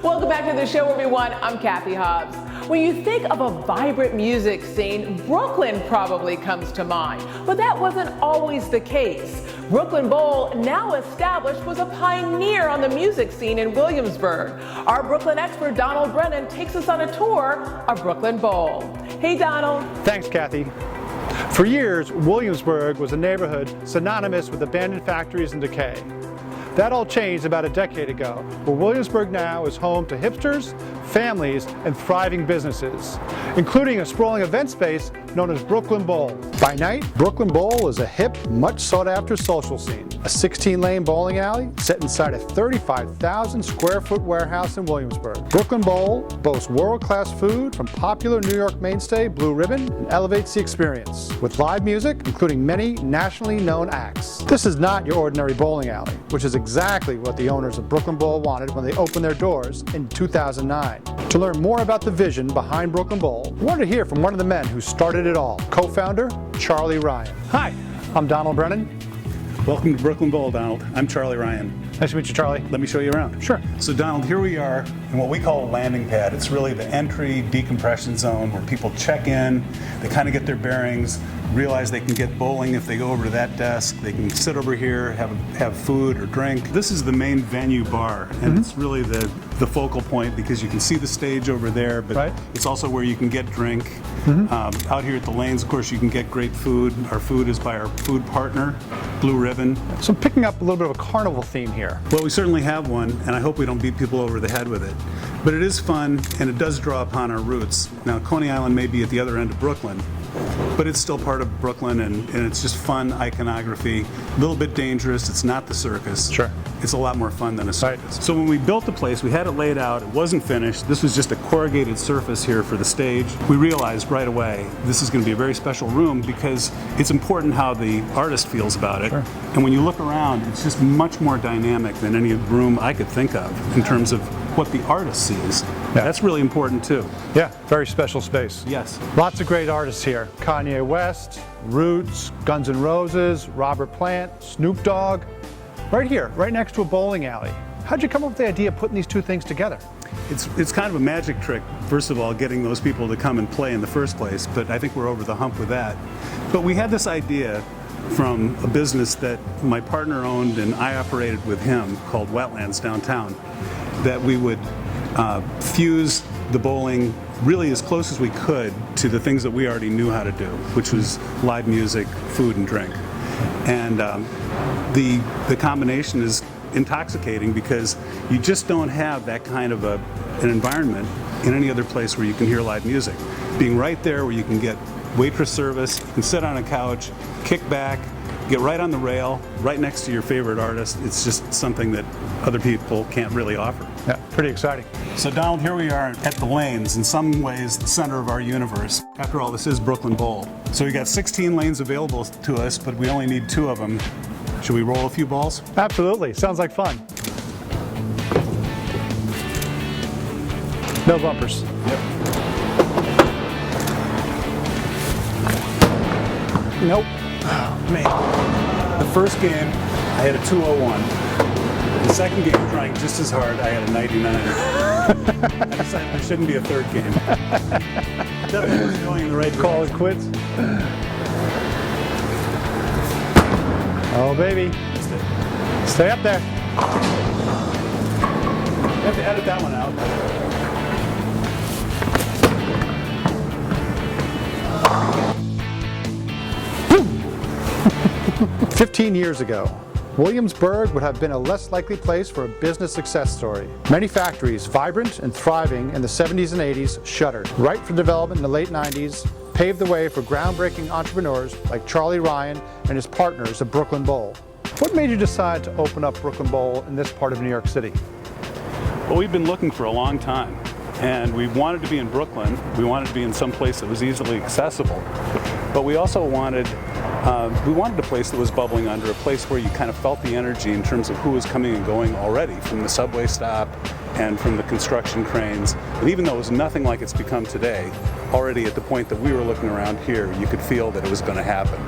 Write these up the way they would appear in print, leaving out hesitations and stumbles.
Welcome back to the show, everyone. I'm Kathy Hobbs. When you think of a vibrant music scene, Brooklyn probably comes to mind. But that wasn't always the case. Brooklyn Bowl, now established, was a pioneer on the music scene in Williamsburg. Our Brooklyn expert, Brennan, takes us on a tour of Brooklyn Bowl. Hey, Donald. Thanks, Kathy. For years, Williamsburg was a neighborhood synonymous with abandoned factories and decay. That all changed about a decade ago, where Williamsburg now is home to hipsters, families, and thriving businesses, including a sprawling event space known as Brooklyn Bowl. By night, Brooklyn Bowl is a hip, much sought-after social scene. A 16-lane bowling alley set inside a 35,000 square foot warehouse in Williamsburg. Brooklyn Bowl boasts world-class food from popular New York mainstay Blue Ribbon and elevates the experience with live music, including many nationally known acts. This is not your ordinary bowling alley, which is exactly what the owners of Brooklyn Bowl wanted when they opened their doors in 2009. To learn more about the vision behind Brooklyn Bowl, we want to hear from one of the men who started it all, co-founder Charlie Ryan. Hi, I'm Donald Brennan. welcome to Brooklyn Bowl, Donald. I'm Charlie Ryan. Nice to meet you, Charlie. Let me show you around. Sure. So Donald, here we are in what we call a landing pad. It's really the entry decompression zone where people check in, they kind of get their bearings, realize they can get bowling if they go over to that desk, they can sit over here, have food or drink. This is the main venue bar, and it's really the focal point because you can see the stage over there, but it's also where you can get drink. Out here at the lanes, of course, you can get great food. Our food is by our food partner, Blue Ribbon. So I'm picking up a little bit of a carnival theme here. Well, we certainly have one, and I hope we don't beat people over the head with it. But it is fun, and it does draw upon our roots. Now, Coney Island may be at the other end of Brooklyn, but it's still part of Brooklyn, and it's just fun iconography. A little bit dangerous. It's not the circus. Sure. It's a lot more fun than a circus. So when we built the place, we had it laid out. It wasn't finished. This was just a corrugated surface here for the stage. We realized right away this is going to be a very special room because it's important how the artist feels about it. Sure. And when you look around, it's just much more dynamic than any room I could think of in terms of what the artist sees. Yeah. That's really important too. Yeah, very special space. Yes. Lots of great artists here. Kanye West, Roots, Guns N' Roses, Robert Plant, Snoop Dogg. Right here, right next to a bowling alley. How'd you come up with the idea of putting these two things together? It's kind of a magic trick, first of all, getting those people to come and play in the first place, but I think we're over the hump with that. But we had this idea from a business that my partner owned and I operated with him called Wetlands downtown, that we would fuse the bowling really as close as we could to the things that we already knew how to do, which was live music, food, and drink. And the combination is intoxicating because you just don't have that kind of an environment in any other place where you can hear live music. Being right there where you can get waitress service, you can sit on a couch, kick back, get right on the rail, right next to your favorite artist. It's just something that other people can't really offer. Yeah, pretty exciting. So Donald, here we are at the lanes, in some ways the center of our universe. After all, this is Brooklyn Bowl. So we got 16 lanes available to us, but we only need 2 of them. Should we roll a few balls? Absolutely, sounds like fun. No bumpers. Yep. Nope. Oh, man. The first game, I had a 201. The second game, trying just as hard, I had a 99. I decided there shouldn't be a third game. Definitely was going in the right direction. Call it quits. Oh, baby. Stay up there. You have to edit that one out. 15 years ago, Williamsburg would have been a less likely place for a business success story. Many factories, vibrant and thriving in the 70s and 80s, shuttered. Ripe for development in the late 90s, paved the way for groundbreaking entrepreneurs like Charlie Ryan and his partners at Brooklyn Bowl. What made you decide to open up Brooklyn Bowl in this part of New York City? Well, we've been looking for a long time, and we wanted to be in Brooklyn. We wanted to be in some place that was easily accessible, but we also wanted a place that was bubbling under, a place where you kind of felt the energy in terms of who was coming and going already from the subway stop and from the construction cranes. And even though it was nothing like it's become today, already at the point that we were looking around here, you could feel that it was going to happen.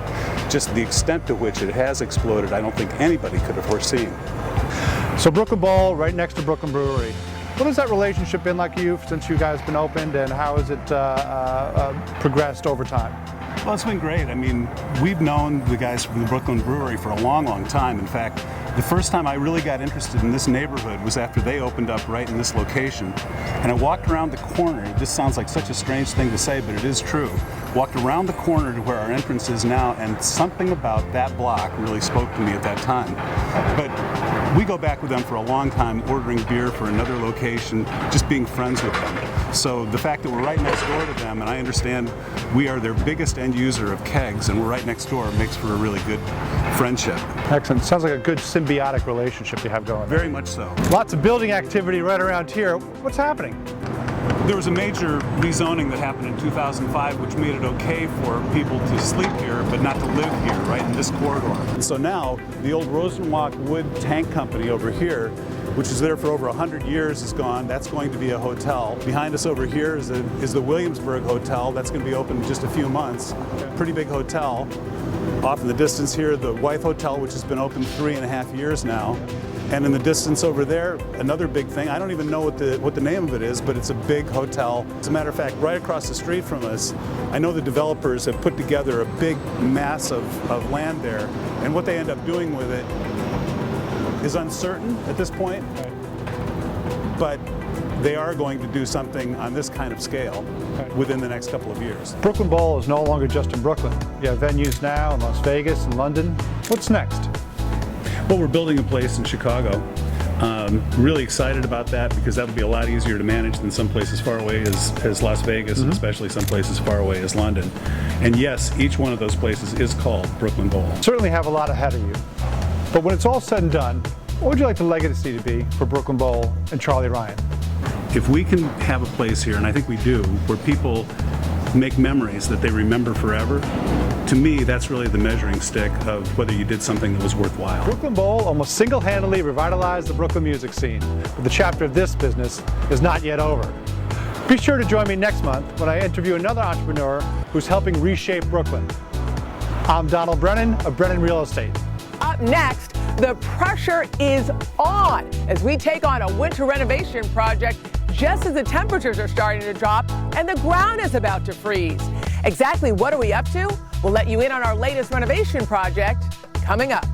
Just the extent to which it has exploded, I don't think anybody could have foreseen. So Brooklyn Bowl, right next to Brooklyn Brewery. What has that relationship been like for you since you guys been opened, and how has it progressed over time? Well, it's been great. I mean, we've known the guys from the Brooklyn Brewery for a long, long time. In fact, the first time I really got interested in this neighborhood was after they opened up right in this location. And I walked around the corner. This sounds like such a strange thing to say, but it is true. Walked around the corner to where our entrance is now, and something about that block really spoke to me at that time. But we go back with them for a long time, ordering beer for another location, just being friends with them. So the fact that we're right next door to them, and I understand we are their biggest end user of kegs, and we're right next door, makes for a really good friendship. Excellent. Sounds like a good symbiotic relationship you have going. Very much so. Lots of building activity right around here. What's happening? There was a major rezoning that happened in 2005, which made it okay for people to sleep here, but not to live here, right in this corridor. And so now, the old Rosenwalk Wood Tank Company over here, which is there for over 100 years, is gone. That's going to be a hotel. Behind us over here is the Williamsburg Hotel. That's going to be open in just a few months. Pretty big hotel. Off in the distance here, the Wythe Hotel, which has been open 3.5 years now. And in the distance over there, another big thing. I don't even know what the name of it is, but it's a big hotel. As a matter of fact, right across the street from us, I know the developers have put together a big mass of land there. And what they end up doing with it is uncertain at this point. But they are going to do something on this kind of scale within the next couple of years. Brooklyn Bowl is no longer just in Brooklyn. You have venues now in Las Vegas and London. What's next? Well, we're building a place in Chicago. Really excited about that because that would be a lot easier to manage than some places far away as Las Vegas, and especially some places far away as London. And yes, each one of those places is called Brooklyn Bowl. Certainly have a lot ahead of you. But when it's all said and done, what would you like the legacy to be for Brooklyn Bowl and Charlie Ryan? If we can have a place here, and I think we do, where people make memories that they remember forever, to me, that's really the measuring stick of whether you did something that was worthwhile. Brooklyn Bowl almost single-handedly revitalized the Brooklyn music scene, but the chapter of this business is not yet over. Be sure to join me next month when I interview another entrepreneur who's helping reshape Brooklyn. I'm Donald Brennan of Brennan Real Estate. Up next, the pressure is on as we take on a winter renovation project just as the temperatures are starting to drop and the ground is about to freeze. Exactly what are we up to? We'll let you in on our latest renovation project coming up.